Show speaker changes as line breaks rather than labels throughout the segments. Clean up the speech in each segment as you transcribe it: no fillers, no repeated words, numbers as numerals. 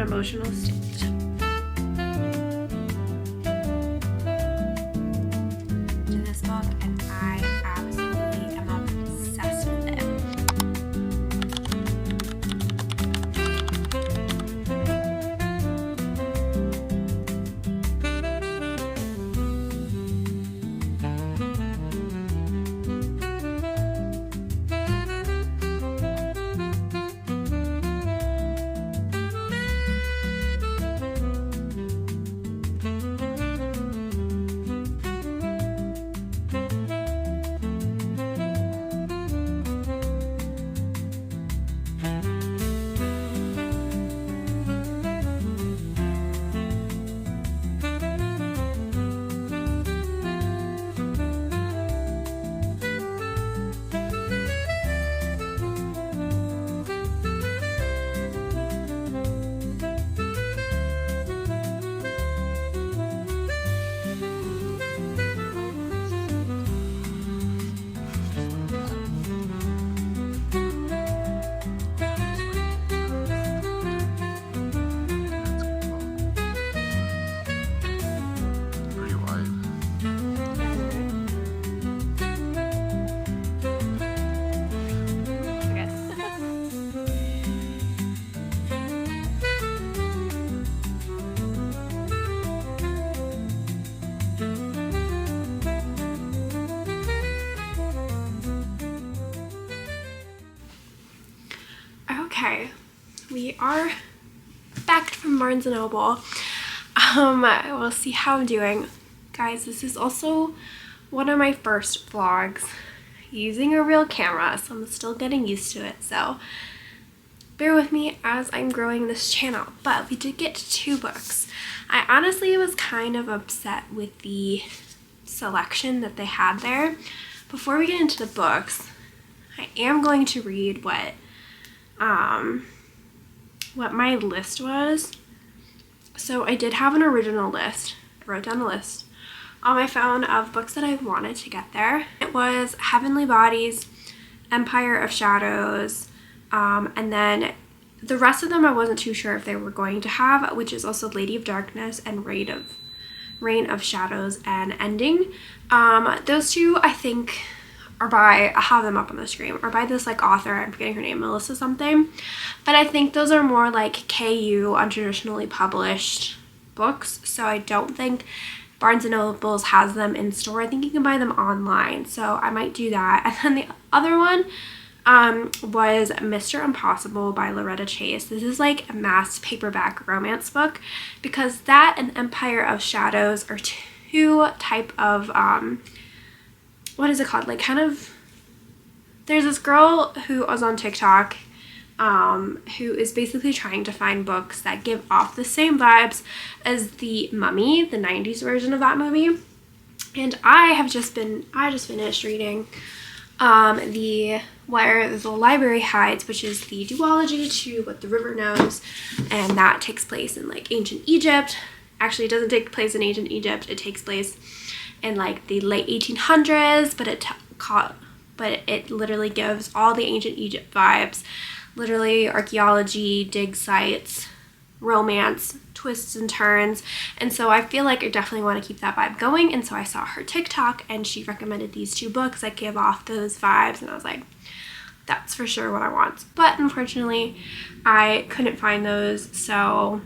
emotional state. To this book, and I absolutely am obsessed with it. Okay, we are back from Barnes & Noble. We'll see how I'm doing. Guys, this is also one of my first vlogs using a real camera, so I'm still getting used to it, so bear with me as I'm growing this channel. But we did get 2 books. I honestly was kind of upset with the selection that they had there. Before we get into the books, I am going to read what my list was. So I did have an original list. I wrote down a list on my phone of books that I wanted to get there. It was Heavenly Bodies, Empire of Shadows, and then the rest of them I wasn't too sure if they were going to have, which is also Lady of Darkness and Reign of Shadows and Ending. Those 2 I think are by, I'll have them up on the screen, or by this like author, I'm forgetting her name, Melissa something, but I think those are more like KU, untraditionally published books, so I don't think Barnes & Noble has them in store. I think you can buy them online, so I might do that. And then the other one was Mr. Impossible by Loretta Chase. This is like a mass paperback romance book, because that and Empire of Shadows are 2 type of what is it called? Like kind of, there's this girl who was on TikTok who is basically trying to find books that give off the same vibes as The Mummy, the 90s version of that movie. And I just finished reading the Where the Library Hides, which is the duology to What the River Knows, and that takes place in like ancient Egypt. Actually, it doesn't take place in ancient Egypt. It takes place in like the late 1800s, but it literally gives all the ancient Egypt vibes. Literally archaeology, dig sites, romance, twists and turns. And so I feel like I definitely want to keep that vibe going. And so I saw her TikTok and she recommended these 2 books that give off those vibes. And I was like, that's for sure what I want. But unfortunately, I couldn't find those. So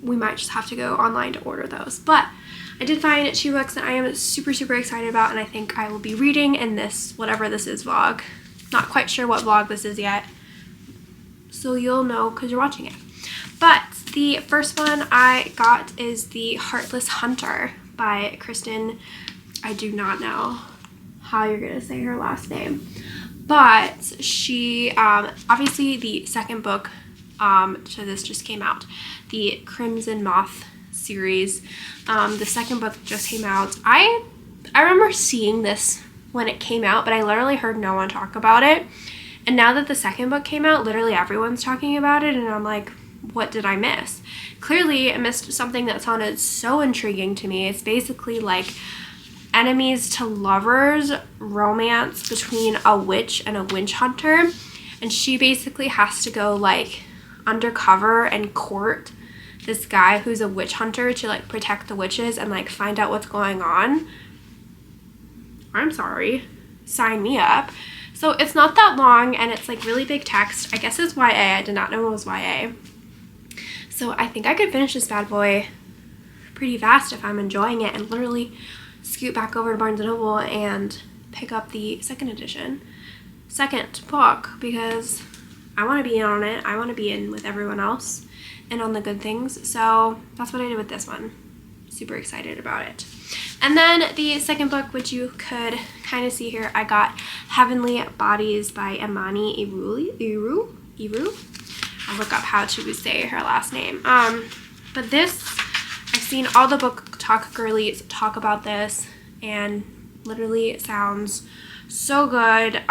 we might just have to go online to order those. But I did find 2 books that I am super, super excited about. And I think I will be reading in this, whatever this is, vlog. Not quite sure what vlog this is yet. So you'll know because you're watching it. But the first one I got is The Heartless Hunter by Kristen. I do not know how you're going to say her last name. But she, obviously the second book to this just came out. The Crimson Moth series. The second book just came out. I remember seeing this when it came out, but I literally heard no one talk about it. And now that the second book came out, literally everyone's talking about it, and I'm like, what did I miss? Clearly, I missed something that sounded so intriguing to me. It's basically like enemies to lovers romance between a witch and a witch hunter, and she basically has to go like undercover and court this guy who's a witch hunter to like protect the witches and like find out what's going on. I'm sorry. Sign me up. So it's not that long and it's like really big text. I guess it's YA. I did not know it was YA. So I think I could finish this bad boy pretty fast if I'm enjoying it and literally scoot back over to Barnes & Noble and pick up the second book because I want to be in on it. I want to be in with everyone else and on the good things. So that's what I did with this one. Super excited about it. And then the second book, which you could kind of see here, I got Heavenly Bodies by Imani Iru. I'll look up how to say her last name. But this, I've seen all the book talk girlies talk about this and literally it sounds so good.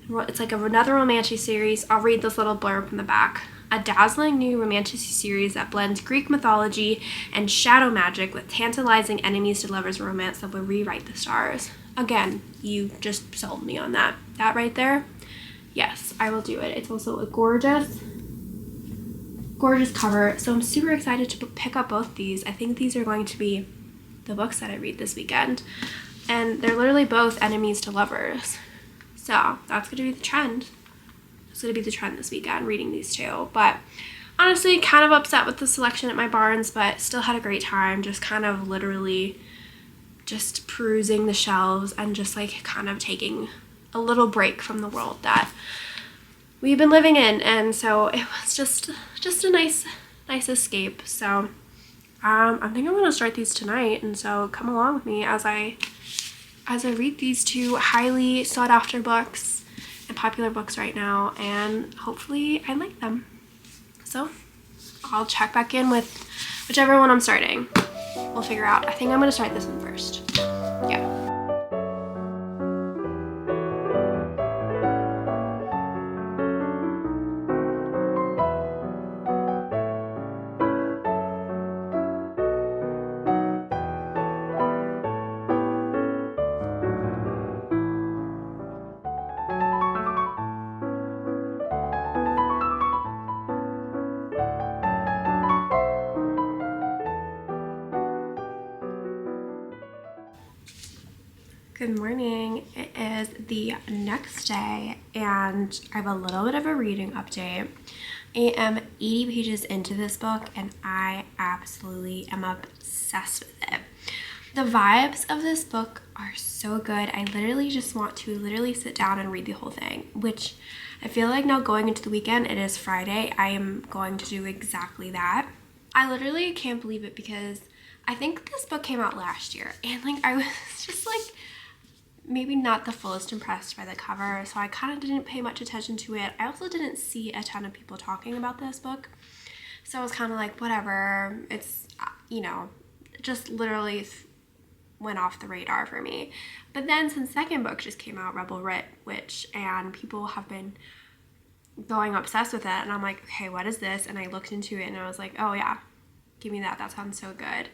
It's like another romantic series. I'll read this little blurb from the back. A dazzling new romantic series that blends Greek mythology and shadow magic with tantalizing enemies to lovers romance that will rewrite the stars. Again, you just sold me on that. That right there, yes, I will do it. It's also a gorgeous cover. So I'm super excited to pick up both these. I think these are going to be the books that I read this weekend. And they're literally both enemies to lovers. So that's going to be the trend. It's going to be the trend this weekend, reading these two. But honestly, kind of upset with the selection at my Barnes, but still had a great time. Just kind of literally just perusing the shelves and just like kind of taking a little break from the world that we've been living in. And so it was just a nice escape. So I think I'm going to start these tonight. And so come along with me as I read these two highly sought after books and popular books right now, and hopefully I like them. So I'll check back in with whichever one I'm starting. We'll figure out. I think I'm gonna start this one first. Yeah. Good morning. It is the next day and I have a little bit of a reading update. I am 80 pages into this book and I absolutely am obsessed with it. The vibes of this book are so good. I literally just want to sit down and read the whole thing, which I feel like now going into the weekend, it is Friday, I am going to do exactly that. I literally can't believe it because I think this book came out last year and like I was just like maybe not the fullest impressed by the cover, so I kind of didn't pay much attention to it. I also didn't see a ton of people talking about this book, so I was kind of like, whatever, it's, you know, just literally went off the radar for me. But then since the second book just came out, Rebel Witch, and people have been going obsessed with it, and I'm like, okay, what is this? And I looked into it and I was like, oh yeah, give me that sounds so good.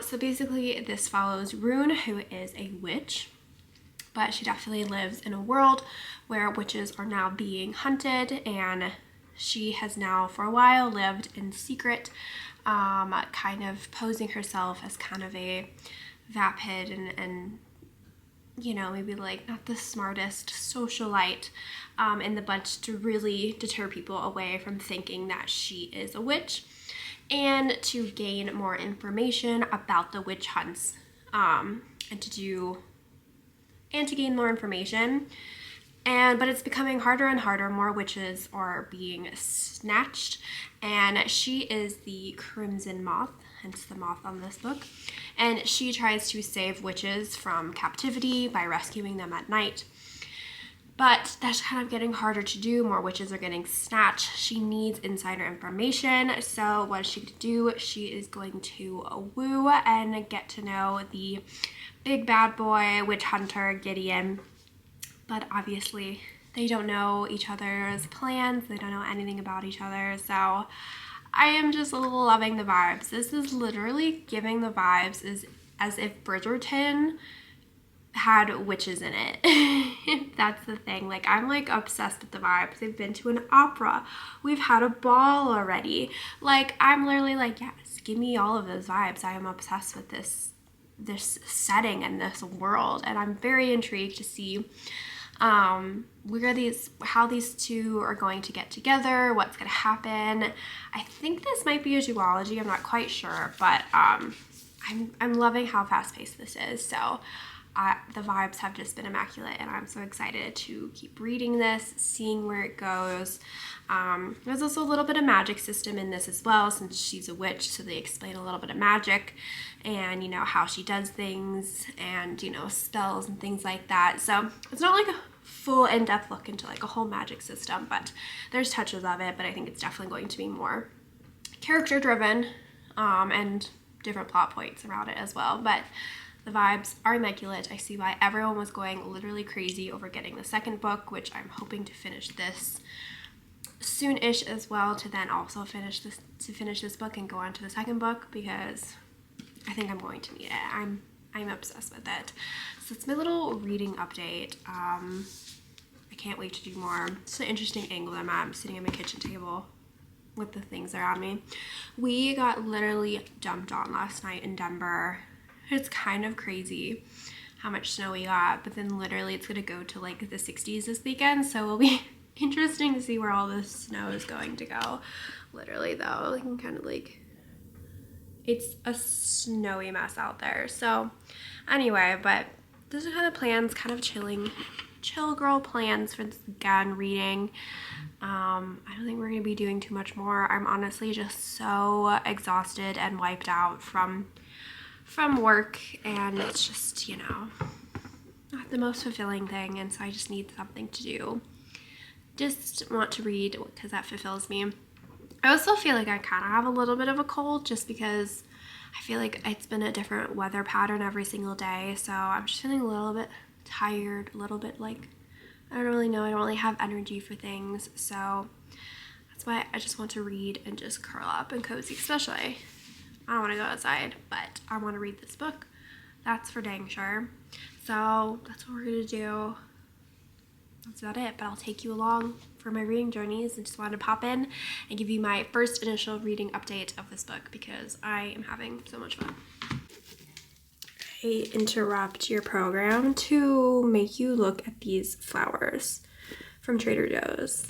So basically this follows Rune, who is a witch, but she definitely lives in a world where witches are now being hunted, and she has now for a while lived in secret, kind of posing herself as kind of a vapid and you know, maybe like not the smartest socialite in the bunch to really deter people away from thinking that she is a witch and to gain more information about the witch hunts and to gain more information. But it's becoming harder and harder. More witches are being snatched, and she is the Crimson Moth, hence the moth on this book, and she tries to save witches from captivity by rescuing them at night. But that's kind of getting harder to do. More witches are getting snatched. She needs insider information. So what is she going to do? She is going to woo and get to know the big bad boy witch hunter Gideon. But obviously they don't know each other's plans. They don't know anything about each other. So I am just loving the vibes. This is literally giving the vibes as if Bridgerton had witches in it. That's the thing. Like, I'm like obsessed with the vibes. They've been to an opera. We've had a ball already. Like, I'm literally like, yes, give me all of those vibes. I am obsessed with this setting and this world, and I'm very intrigued to see how these two are going to get together, what's going to happen. I think this might be a duology. I'm not quite sure, but I'm loving how fast-paced this is. So the vibes have just been immaculate, and I'm so excited to keep reading this, seeing where it goes. There's also a little bit of magic system in this as well, since she's a witch, so they explain a little bit of magic and, you know, how she does things and, you know, spells and things like that. So it's not like a full in-depth look into like a whole magic system, but there's touches of it. But I think it's definitely going to be more character driven and different plot points around it as well. But the vibes are immaculate. I see why everyone was going literally crazy over getting the second book, which I'm hoping to finish this soon-ish as well, to then also finish this book and go on to the second book, because I think I'm going to need it. I'm obsessed with it. So it's my little reading update. I can't wait to do more. It's an interesting angle I'm at. I'm sitting at my kitchen table with the things around me. We got literally dumped on last night in Denver. It's kind of crazy how much snow we got, but then literally it's gonna go to like the 60s this weekend, so it'll be interesting to see where all this snow is going to go. Literally though, like, kind of like, it's a snowy mess out there. So anyway, but those are kind of plans, kind of chill girl plans for this weekend reading. I don't think we're gonna be doing too much more. I'm honestly just so exhausted and wiped out from work, and it's just, you know, not the most fulfilling thing, and so I just need something to do. Just want to read because that fulfills me. I also feel like I kind of have a little bit of a cold, just because I feel like it's been a different weather pattern every single day, so I'm just feeling a little bit tired, a little bit like, I don't really know, I don't really have energy for things, so that's why I just want to read and just curl up and cozy. Especially, I don't want to go outside, but I want to read this book. That's for dang sure. So that's what we're gonna do. That's about it, but I'll take you along for my reading journeys, and just wanted to pop in and give you my first initial reading update of this book because I am having so much fun. I interrupt your program to make you look at these flowers from Trader Joe's.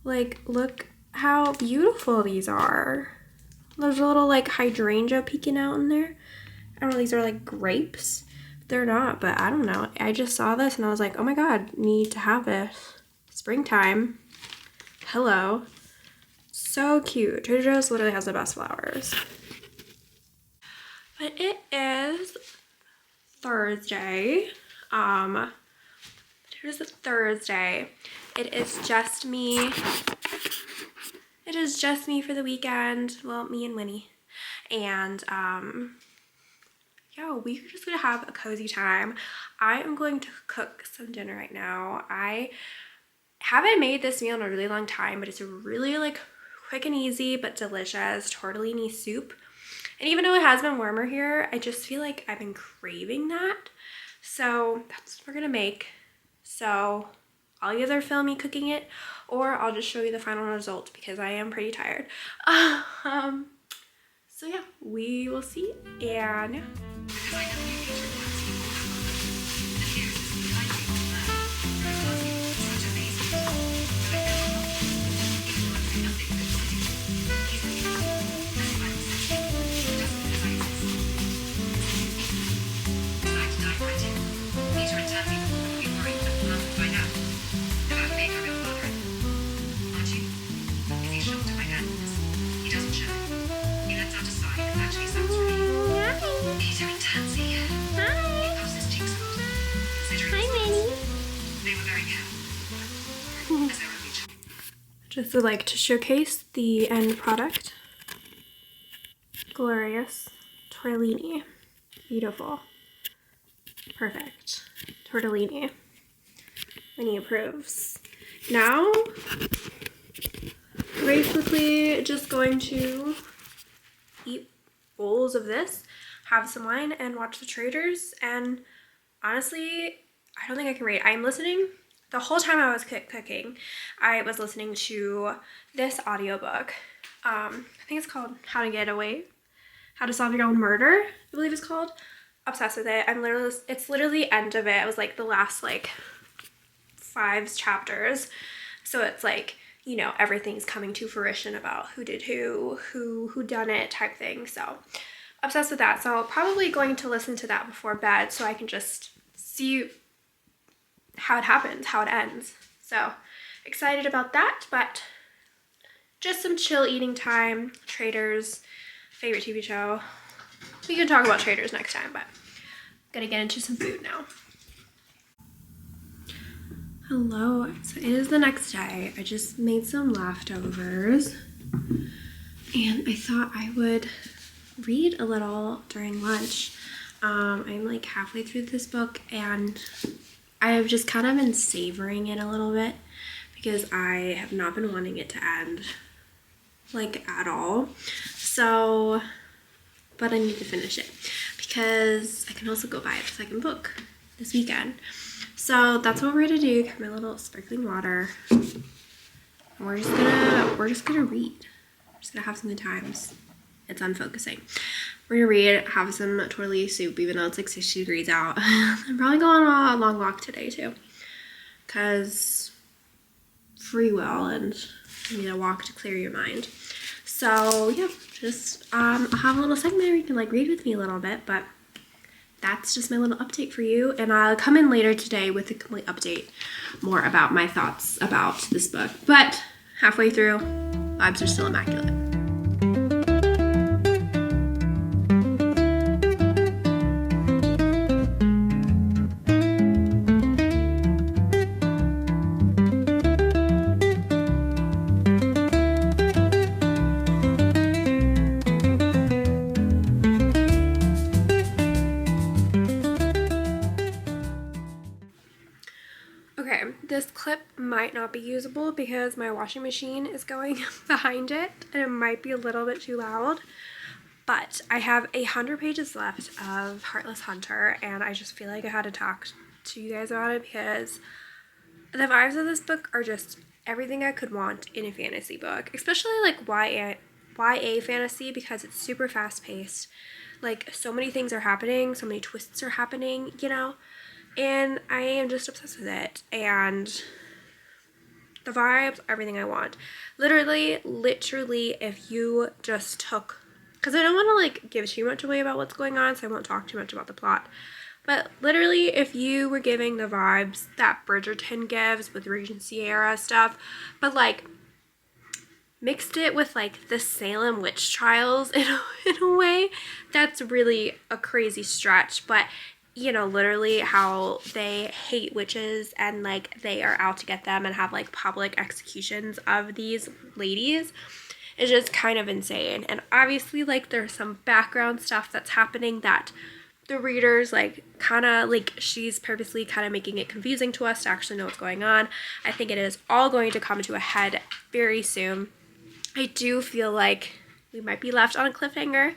Like, look how beautiful these are. There's a little like hydrangea peeking out in there. I don't know, these are like grapes. They're not, but I don't know. I just saw this and I was like, oh my god, need to have this. Springtime. Hello. So cute. Trader Joe's literally has the best flowers. But it is Thursday. It is Thursday. It is just me. It is just me for the weekend. Well, me and Winnie. And yeah, we're just gonna have a cozy time. I am going to cook some dinner right now. I haven't made this meal in a really long time, but it's a really like quick and easy but delicious tortellini soup. And even though it has been warmer here, I just feel like I've been craving that. So that's what we're gonna make. So I'll either film me cooking it or I'll just show you the final result because I am pretty tired. So yeah, we will see, and yeah. Just would like to showcase the end product. Glorious tortellini. Beautiful. Perfect. Tortellini. Winnie approves. Now, basically just going to eat bowls of this, have some wine, and watch the Traders, and honestly, I don't think I can read. I'm listening, the whole time I was cooking, I was listening to this audiobook. I think it's called How to Get Away, How to Solve Your Own Murder, I believe it's called. Obsessed with it. It's literally the end of it. It was like the last like 5 chapters. So it's like, you know, everything's coming to fruition about who did who done it type thing. So obsessed with that. So probably going to listen to that before bed so I can just see how it happens, how it ends. So excited about that, but just some chill eating time. Traitors, favorite TV show. We can talk about Traitors next time, but I'm gonna get into some food now. Hello, so it is the next day. I just made some leftovers and I thought I would read a little during lunch. I'm like halfway through this book and I've just kind of been savoring it a little bit because I have not been wanting it to end like at all. So, but I need to finish it because I can also go buy the second book this weekend. So that's what we're gonna do. Get my little sparkling water. And we're just gonna read. We're just gonna have some good times. It's unfocusing. We're gonna read, have some tortilla soup, even though it's like 60 degrees out. I'm probably going on a long walk today too, cause free will and you need a walk to clear your mind. So yeah, just I'll have a little segment where you can like read with me a little bit, but that's just my little update for you, and I'll come in later today with a complete update more about my thoughts about this book. But halfway through, vibes are still immaculate. Okay, this clip might not be usable because my washing machine is going behind it and it might be a little bit too loud, but I have 100 pages left of Heartless Hunter and I just feel like I had to talk to you guys about it because the vibes of this book are just everything I could want in a fantasy book, especially like YA fantasy because it's super fast paced. Like so many things are happening, so many twists are happening, you know? And I am just obsessed with it, and the vibes, everything I want. Literally, if you just took, because I don't want to like give too much away about what's going on, so I won't talk too much about the plot, but literally if you were giving the vibes that Bridgerton gives with Regency era stuff, but like mixed it with like the Salem witch trials in a way, that's really a crazy stretch, but you know, literally how they hate witches and like they are out to get them and have like public executions of these ladies is just kind of insane. And obviously like there's some background stuff that's happening that the readers like kind of like she's purposely kind of making it confusing to us to actually know what's going on. I think it is all going to come to a head very soon. I do feel like we might be left on a cliffhanger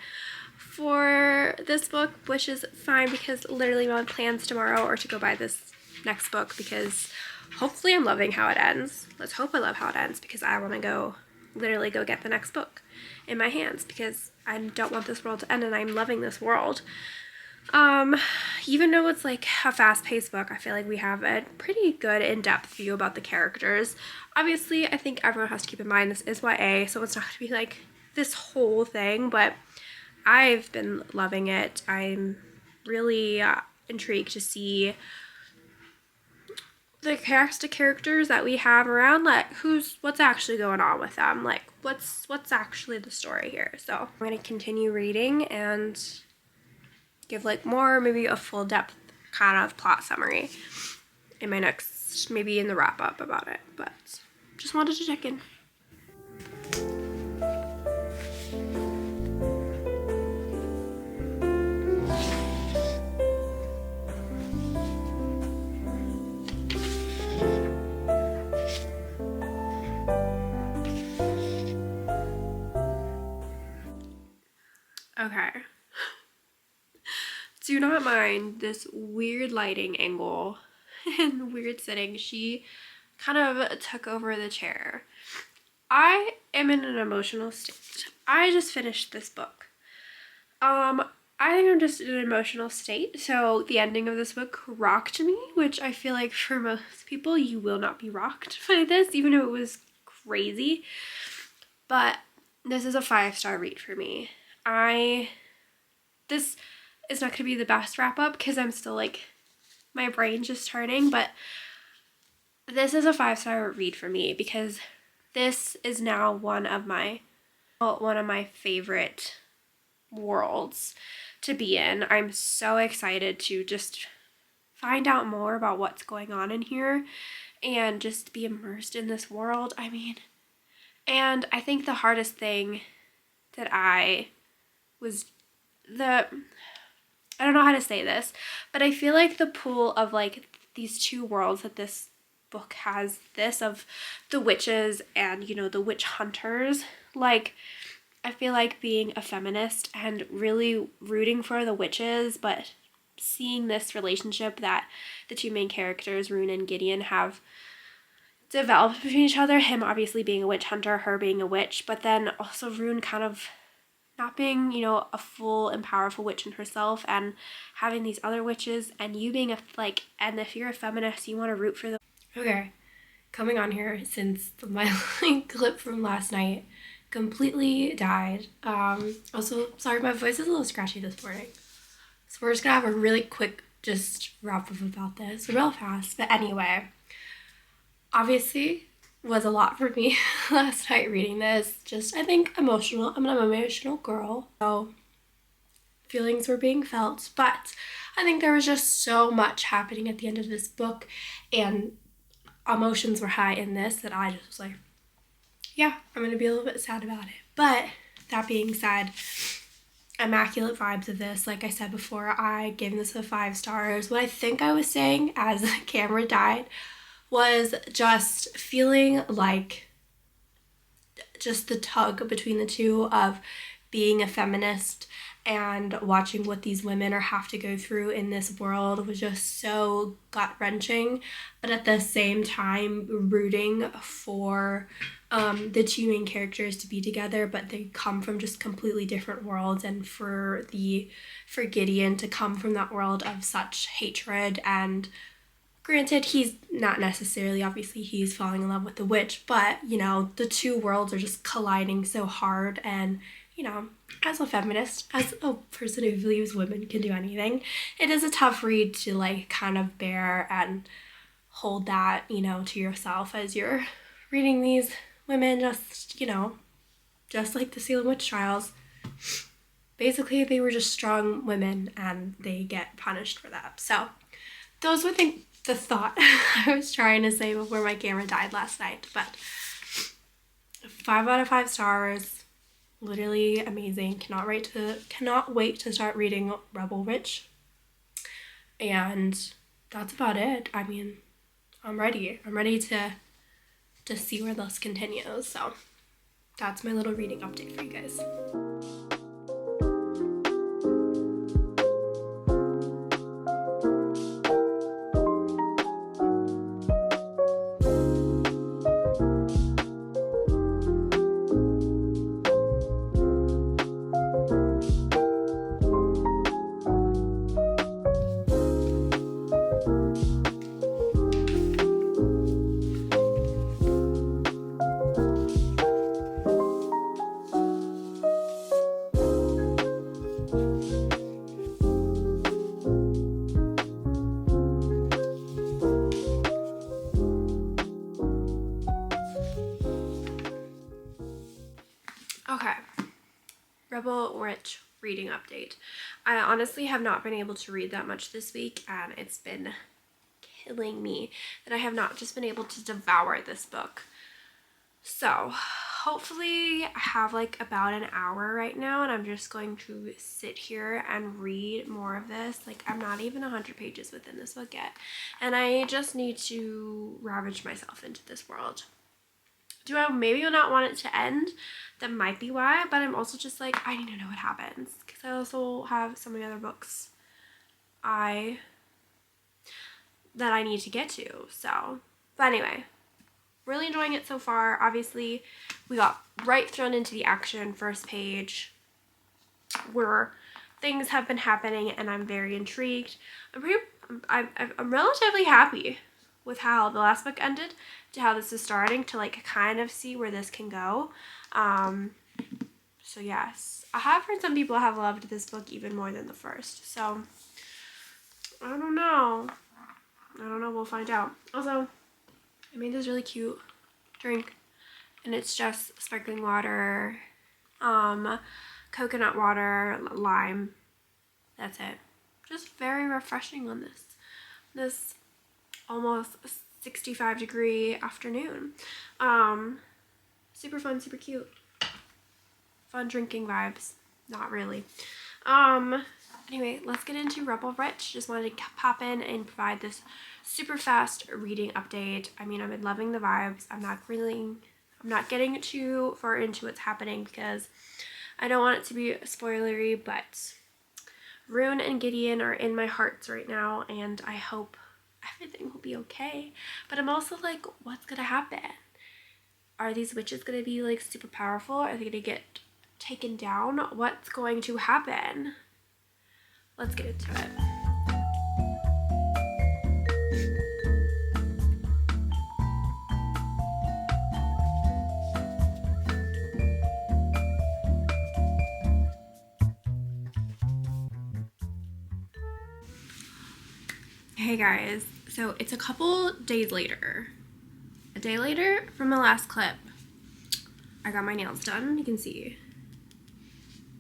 for this book, which is fine because literally my plans tomorrow are to go buy this next book because hopefully I'm loving how it ends. Let's hope I love how it ends because I want to literally go get the next book in my hands because I don't want this world to end and I'm loving this world. Even though it's like a fast-paced book, I feel like we have a pretty good in-depth view about the characters. Obviously, I think everyone has to keep in mind this is YA, so it's not going to be like this whole thing, but I've been loving it. I'm really intrigued to see the cast of characters that we have around, like what's actually going on with them, like what's actually the story here. So I'm going to continue reading and give like more, maybe a full depth kind of plot summary in my next, maybe in the wrap up about it, but just wanted to check in. Okay. Do not mind this weird lighting angle and weird sitting. She kind of took over the chair. I am in an emotional state. I just finished this book. I think I'm just in an emotional state. So the ending of this book rocked me, which I feel like for most people, you will not be rocked by this, even though it was crazy. But this is a 5-star read for me. This is not going to be the best wrap up because I'm still like, my brain's just turning, but this is a 5-star read for me because this is now one of my favorite worlds to be in. I'm so excited to just find out more about what's going on in here and just be immersed in this world. I mean, and I think the hardest thing that I don't know how to say this, but I feel like the pool of like these two worlds that this book has, this of the witches and, you know, the witch hunters, like I feel like being a feminist and really rooting for the witches, but seeing this relationship that the two main characters, Rune and Gideon, have developed between each other, him obviously being a witch hunter, her being a witch, but then also Rune kind of not being, you know, a full and powerful witch in herself and having these other witches, and you being and if you're a feminist, you want to root for them. Okay, coming on here since my clip from last night completely died. Also, sorry, my voice is a little scratchy this morning. So we're just gonna have a really quick just wrap up about this real fast. But anyway, obviously was a lot for me last night reading this. Just, I think, emotional. I'm an emotional girl, so feelings were being felt. But I think there was just so much happening at the end of this book, and emotions were high in this that I just was like, yeah, I'm going to be a little bit sad about it. But that being said, immaculate vibes of this. Like I said before, I gave this a 5 stars. What I think I was saying as the camera died was just feeling like just the tug between the two of being a feminist and watching what these women have to go through in this world was just so gut-wrenching, but at the same time rooting for the two main characters to be together, but they come from just completely different worlds, and for Gideon to come from that world of such hatred. And granted, he's not necessarily, obviously he's falling in love with the witch, but you know, the two worlds are just colliding so hard. And you know, as a feminist, as a person who believes women can do anything, it is a tough read to like kind of bear and hold that, you know, to yourself as you're reading these women, just, you know, just like the Salem witch trials. Basically, they were just strong women and they get punished for that. So those were the thought I was trying to say before my camera died last night. But 5 out of 5 stars. Literally amazing. Cannot wait to start reading Rebel Witch. And that's about it. I mean, I'm ready. I'm ready to see where this continues. So that's my little reading update for you guys. Okay, Rebel Witch reading update. I honestly have not been able to read that much this week, and it's been killing me that I have not just been able to devour this book. So hopefully I have like about an hour right now, and I'm just going to sit here and read more of this. Like, I'm not even 100 pages within this book yet, and I just need to ravage myself into this world. Do I maybe not want it to end? That might be why, but I'm also just like, I need to know what happens, because I also have so many other books I need to get to. So, but anyway, really enjoying it so far. Obviously, we got right thrown into the action first page where things have been happening and I'm very intrigued. I'm relatively happy with how the last book ended to how this is starting to like kind of see where this can go. So yes, I have heard some people have loved this book even more than the first. So I don't know. We'll find out. Also, I made this really cute drink and it's just sparkling water, coconut water, lime. That's it. Just very refreshing on this almost 65-degree afternoon. Super fun, super cute. Fun drinking vibes. Not really. Anyway, let's get into Rebel Witch. Just wanted to pop in and provide this super fast reading update. I mean, I've been loving the vibes. I'm not getting too far into what's happening because I don't want it to be spoilery, but Rune and Gideon are in my hearts right now, and I hope everything will be okay. But I'm also like, what's gonna happen? Are these witches gonna be like super powerful? Are they gonna get taken down? What's going to happen? Let's get into it. Hey guys, so it's a couple days later. A day later from the last clip. I got my nails done. You can see.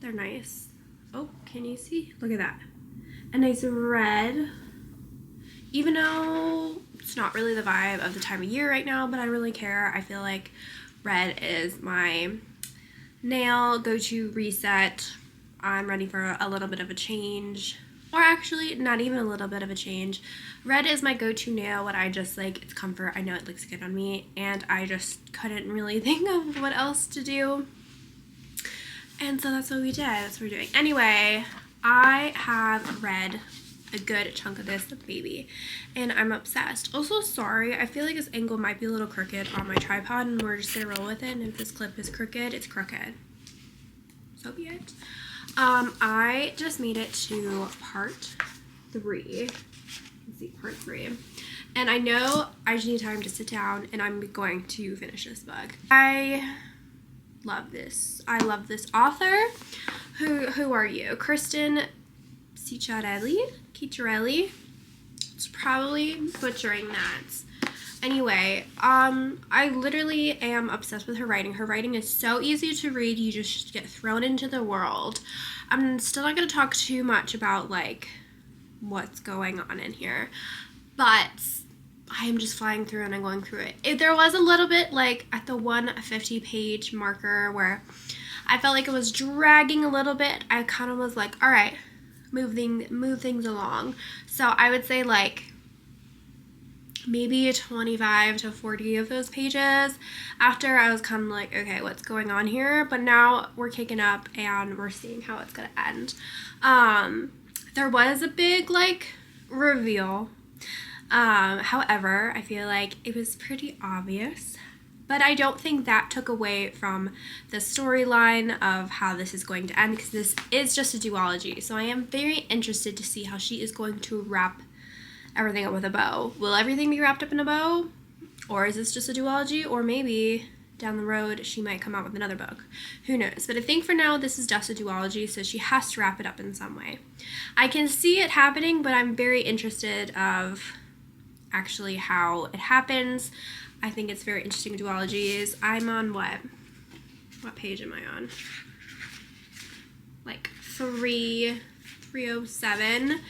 They're nice. Oh, can you see? Look at that. A nice red. Even though it's not really the vibe of the time of year right now, but I really care. I feel like red is my nail go-to reset. I'm ready for a little bit of a change. Or actually, not even a little bit of a change. Red is my go-to nail when I just like, it's comfort. I know it looks good on me, and I just couldn't really think of what else to do. And so that's what we did. That's what we're doing. Anyway, I have read a good chunk of this baby, and I'm obsessed. Also, sorry, I feel like this angle might be a little crooked on my tripod, and we're just gonna roll with it. And if this clip is crooked, it's crooked. So be it. I just made it to part 3. You can see part 3. And I know I just need time to sit down and I'm going to finish this book. I love this. I love this author. Who are you? Kristen Cicciarelli. It's probably butchering that. Anyway, I literally am obsessed with her writing. Her writing is so easy to read. You just get thrown into the world. I'm still not going to talk too much about, like, what's going on in here. But I am just flying through and I'm going through it. There was a little bit, like, at the 150-page marker where I felt like it was dragging a little bit. I kind of was like, all right, move things along. So I would say, like, maybe 25 to 40 of those pages after I was kind of like, okay, what's going on here? But now we're kicking up and we're seeing how it's gonna end. There was a big like reveal, however I feel like it was pretty obvious, but I don't think that took away from the storyline of how this is going to end, because this is just a duology. So I am very interested to see how she is going to wrap everything up with a bow. Will everything be wrapped up in a bow? Or is this just a duology? Or maybe down the road she might come out with another book. Who knows? But I think for now this is just a duology, so she has to wrap it up in some way. I can see it happening, but I'm very interested of actually how it happens. I think it's very interesting duologies. I'm on what page am I on? Like 307.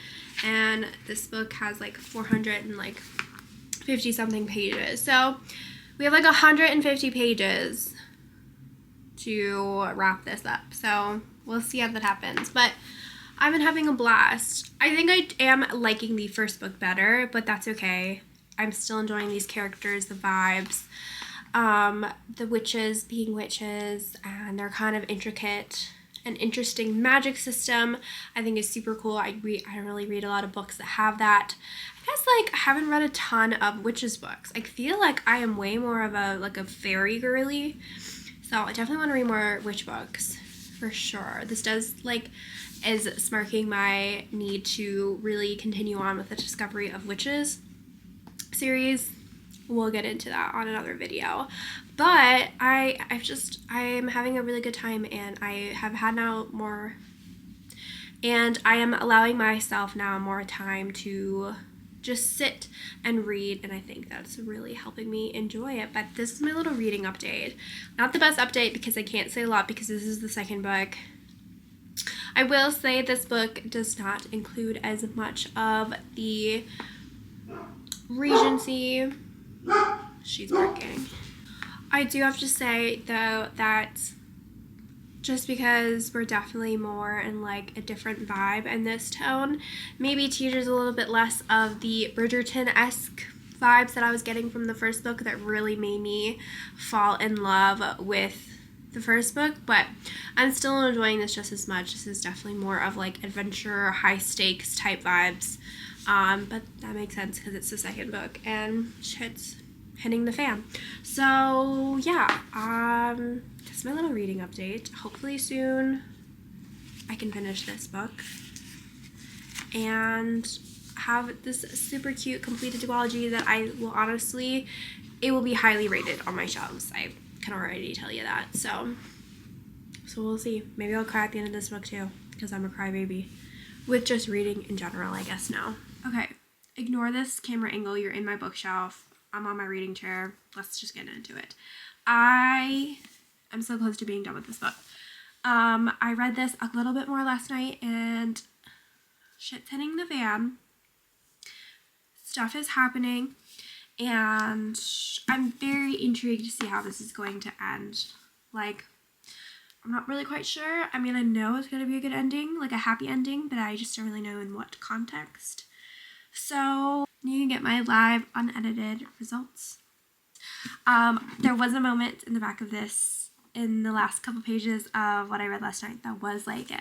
And this book has like 450 something pages. So we have like 150 pages to wrap this up. So we'll see how that happens. But I've been having a blast. I think I am liking the first book better, but that's okay. I'm still enjoying these characters, the vibes, the witches being witches, and they're kind of intricate an interesting magic system. I think is super cool. I don't really read a lot of books that have that. I guess like I haven't read a ton of witches books. I feel like I am way more of a fairy girly. So I definitely want to read more witch books for sure. This does is sparking my need to really continue on with the Discovery of Witches series. We'll get into that on another video. But I'm having a really good time, and I have had now more, and I am allowing myself now more time to just sit and read, and I think that's really helping me enjoy it. But this is my little reading update. Not the best update because I can't say a lot because this is the second book. I will say this book does not include as much of the Regency. She's barking. I do have to say though that just because we're definitely more in like a different vibe in this tone, maybe teaches a little bit less of the Bridgerton-esque vibes that I was getting from the first book that really made me fall in love with the first book, but I'm still enjoying this just as much. This is definitely more of like adventure, high stakes type vibes, but that makes sense because it's the second book and shit's hitting the fan. So yeah, that's my little reading update. Hopefully soon I can finish this book and have this super cute completed duology that I will honestly, it will be highly rated on my shelves. I can already tell you that. So we'll see. Maybe I'll cry at the end of this book too, because I'm a crybaby with just reading in general, I guess now. Okay, ignore this camera angle. You're in my bookshelf. I'm on my reading chair. Let's just get into it. I'm so close to being done with this book. I read this a little bit more last night and shit's hitting the fan. Stuff is happening and I'm very intrigued to see how this is going to end. Like, I'm not really quite sure. I mean, I know it's going to be a good ending, like a happy ending, but I just don't really know in what context. So you can get my live unedited results. There was a moment in the back of this, in the last couple pages of what I read last night, that was like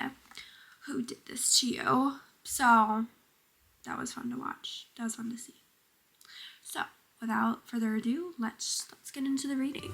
who did this to you? So that was fun to watch. That was fun to see. So without further ado, let's get into the reading.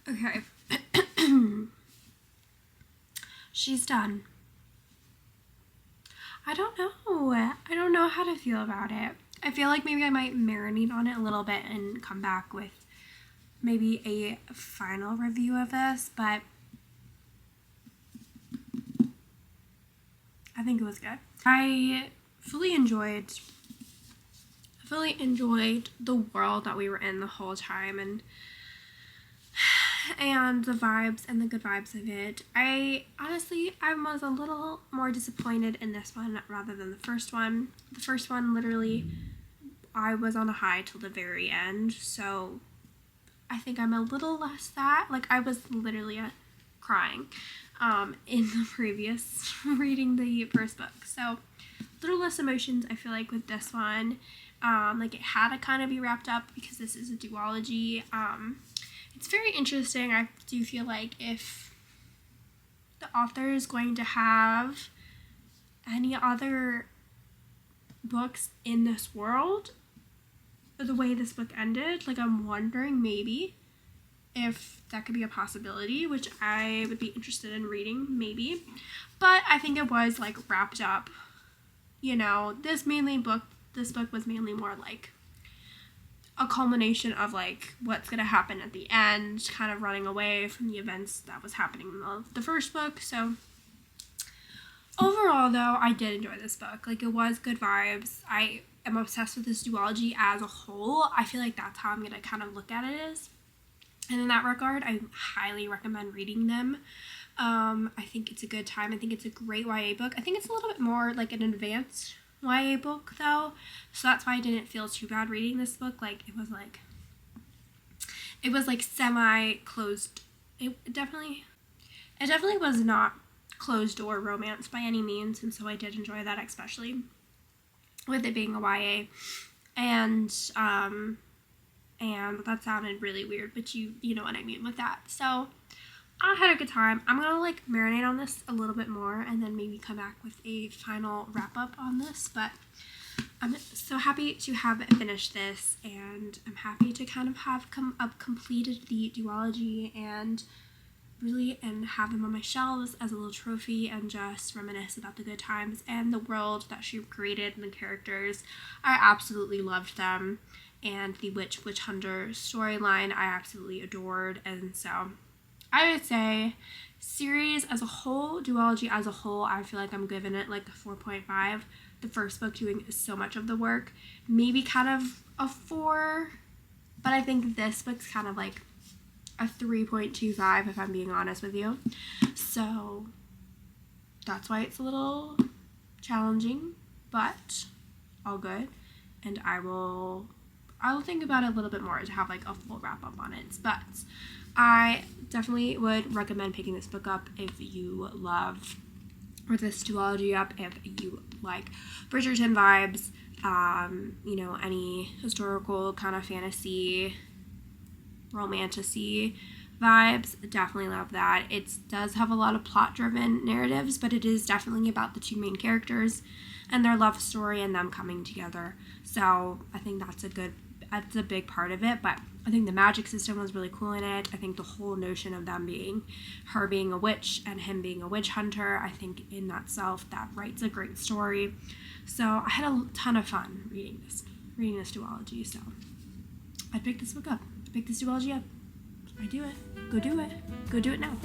Okay. She's done. I don't know. I don't know how to feel about it. I feel like maybe I might marinate on it a little bit and come back with maybe a final review of this, but I think it was good. I fully enjoyed the world that we were in the whole time, and the vibes and the good vibes of it. I was a little more disappointed in this one rather than the first one. The first one, literally, I was on a high till the very end, so I think I'm a little less that. Like, I was literally crying in the previous reading the first book, so a little less emotions I feel like with this one. Like, it had to kind of be wrapped up because this is a duology. It's very interesting. I do feel like if the author is going to have any other books in this world the way this book ended. Like, I'm wondering maybe if that could be a possibility, which I would be interested in reading, maybe. But I think it was like wrapped up, you know, this book was mainly more like a culmination of like what's gonna happen at the end, kind of running away from the events that was happening in the first book. So overall though, I did enjoy this book. Like, it was good vibes. I am obsessed with this duology as a whole. I feel like that's how I'm gonna kind of look at it is. And in that regard, I highly recommend reading them. I think it's a good time. I think it's a great YA book. I think it's a little bit more like an advanced YA book though, so that's why I didn't feel too bad reading this book. Like, it was like semi-closed. It definitely was not closed door romance by any means, and so I did enjoy that, especially with it being a YA. And that sounded really weird, but you know what I mean with that. So I had a good time. I'm gonna like marinate on this a little bit more and then maybe come back with a final wrap up on this, but I'm so happy to have finished this, and I'm happy to kind of have completed the duology and have them on my shelves as a little trophy and just reminisce about the good times and the world that she created and the characters. I absolutely loved them, and the witch hunter storyline I absolutely adored. And so I would say series as a whole, duology as a whole, I feel like I'm giving it like a 4.5. The first book doing so much of the work, maybe kind of a 4, but I think this book's kind of like a 3.25 if I'm being honest with you. So that's why it's a little challenging, but all good. And I'll think about it a little bit more to have like a full wrap up on it. But I definitely would recommend picking this book up if you love, or this duology up if you like Bridgerton vibes, you know, any historical kind of fantasy, romantasy vibes. Definitely love that. It does have a lot of plot driven narratives, but it is definitely about the two main characters and their love story and them coming together. So I think that's a big part of it. But I think the magic system was really cool in it. I think the whole notion of her being a witch and him being a witch hunter, I think in that self, that writes a great story. So I had a ton of fun reading this duology. So I picked this book up. I picked this duology up. I do it. Go do it. Go do it now.